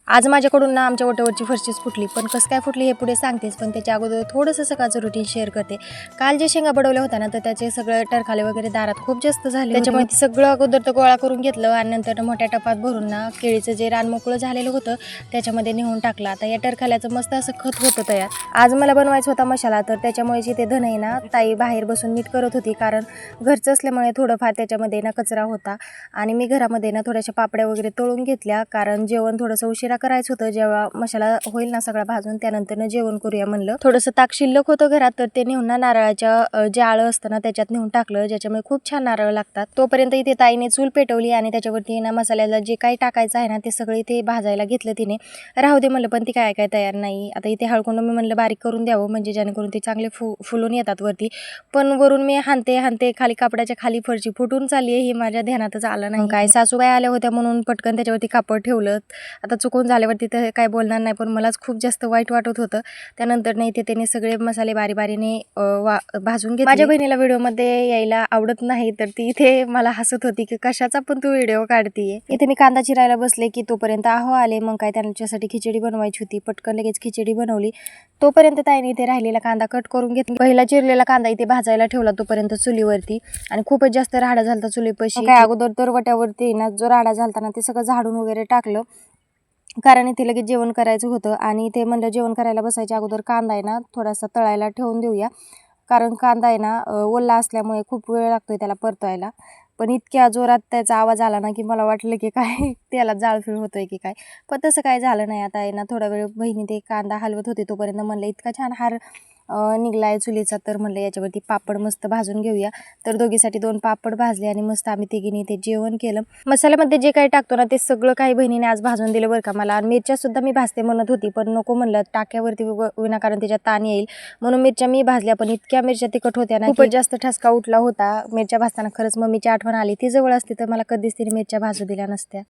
आज माझ्याकडून ना आमच्या ओट्यावरची फरशीच फुटली, पण कसं काय फुटली हे पुढे सांगतेच. पण त्याच्या अगोदर थोडंसं सकाळचं रुटीन शेअर करते. काल जे शेंगा बडवल्या होत्या ना, तर त्याचे सगळं टरखाले वगैरे दारात खूप जास्त झाले, त्याच्यामुळे ते सगळं अगोदर तर गोळा करून घेतलं आणि नंतर मोठ्या टपात भरून ना केळीचं जे रान मोकळं झालेलं होतं त्याच्यामध्ये नेऊन टाकलं. आता या टरखाल्याचं मस्त असं खत होतं तयार. आज मला बनवायचा होता मसाला, तर त्याच्यामुळे जे ते धन आहे ना, ताई बाहेर बसून नीट करत होती, कारण घरचं असल्यामुळे थोडंफार त्याच्यामध्ये ना कचरा होता. आणि मी घरामध्ये ना थोड्याशा पापड्या वगैरे तळून घेतल्या, कारण जेवण थोडंसं उशिरा करायचं होतं. जेव्हा मसाला होईल ना सगळा भाजून, त्यानंतर जेवण करूया म्हणलं. थोडंसं ताक शिल्लक होतं घरात, तर ते नेऊन ना नारळाच्या जे आळं असतं ना त्याच्यात नेऊन टाकलं, ज्याच्यामुळे खूप छान नारळ लागतात. तोपर्यंत इथे ताईने चूल पेटवली आणि त्याच्यावरती ना मसाल्याला जे काही टाकायचं आहे ना ते सगळे इथे भाजायला घेतलं तिने. राहू दे म्हणलं, पण ती काय तयार नाही. आता इथे हळकुंड मी म्हणलं बारीक करून द्यावं, म्हणजे जेणेकरून ते चांगले फुलून येतात वरती. पण वरून मी हाणते खाली कापडाच्या खाली फरशी फुटून चालली आहे, हे माझ्या ध्यानातच आलं नाही. काय सासूबाई आल्या होत्या म्हणून पटकन त्याच्यावरती कापड ठेवलं. आता चुकून झाल्यावरती तर काय बोलणार नाही, पण मलाच खूप जास्त वाईट वाटत होतं. त्यानंतर नाही त्याने सगळे मसाले बारीने भाजून घेतले. माझ्या बहिणीला व्हिडिओमध्ये यायला आवडत नाही, तर ती इथे मला हसत होती की कशाचा पण तू व्हिडिओ काढतीये. इथे मी कांदा चिरायला बसले की तोपर्यंत आहो आले. मग काय त्यांच्यासाठी खिचडी बनवायची होती, पटकन लगेच खिचडी बनवली. तोपर्यंत ताईने इथे राहिलेला कांदा कट करून घेतला. पहिला चिरलेला कांदा इथे भाजायला ठेवला तोपर्यंत चुलीवरती, आणि खूपच जास्त राडा झालता चुलीपाशी. काय अगोदर तर वट्यावरती ना जो राडा झालता ना ते सगळं झाडून वगैरे टाकलं, कारण इथे लगेच जेवण करायचं होतं. आणि ते म्हणलं जेवण करायला बसायच्या अगोदर कांदा आहे ना थोडासा तळायला ठेवून देऊया, कारण कांदा आहे ना ओला असल्यामुळे खूप वेळ लागतोय त्याला परतायला. पण इतक्या जोरात त्याचा आवाज आला ना की मला वाटलं की काय त्याला जाळफीळ होतोय की काय, पण तसं काय झालं नाही. आता आहे ना थोडा वेळ बहिणी ते कांदा हलवत होते, तोपर्यंत म्हणलं इतका छान हार निघलाय चुलीचा, तर म्हणलं याच्यावरती पापड मस्त भाजून घेऊया. तर दोघीसाठी 2 पापड भाजले आणि मस्त आम्ही तिघींनी ते जेवण केलं. मसाल्यामध्ये जे काही टाकतो ना ते सगळं काही बहिणीने आज भाजून दिलं बरं का मला. आणि मिरच्या सुद्धा मी भाजते म्हणत होती, पण नको म्हणलं टाक्यावरती विनाकारण त्याच्यात ताण येईल म्हणून मिरच्या मी भाजल्या. पण इतक्या मिरच्या तिखट होत्या ना, खूपच जास्त ठसका उठला होता मिरच्या भाजताना. खरंच मम्मीची आठवण आली, ती जवळ असते तर मला कधीच तिने मिरच्या भाजू दिल्या नसत्या.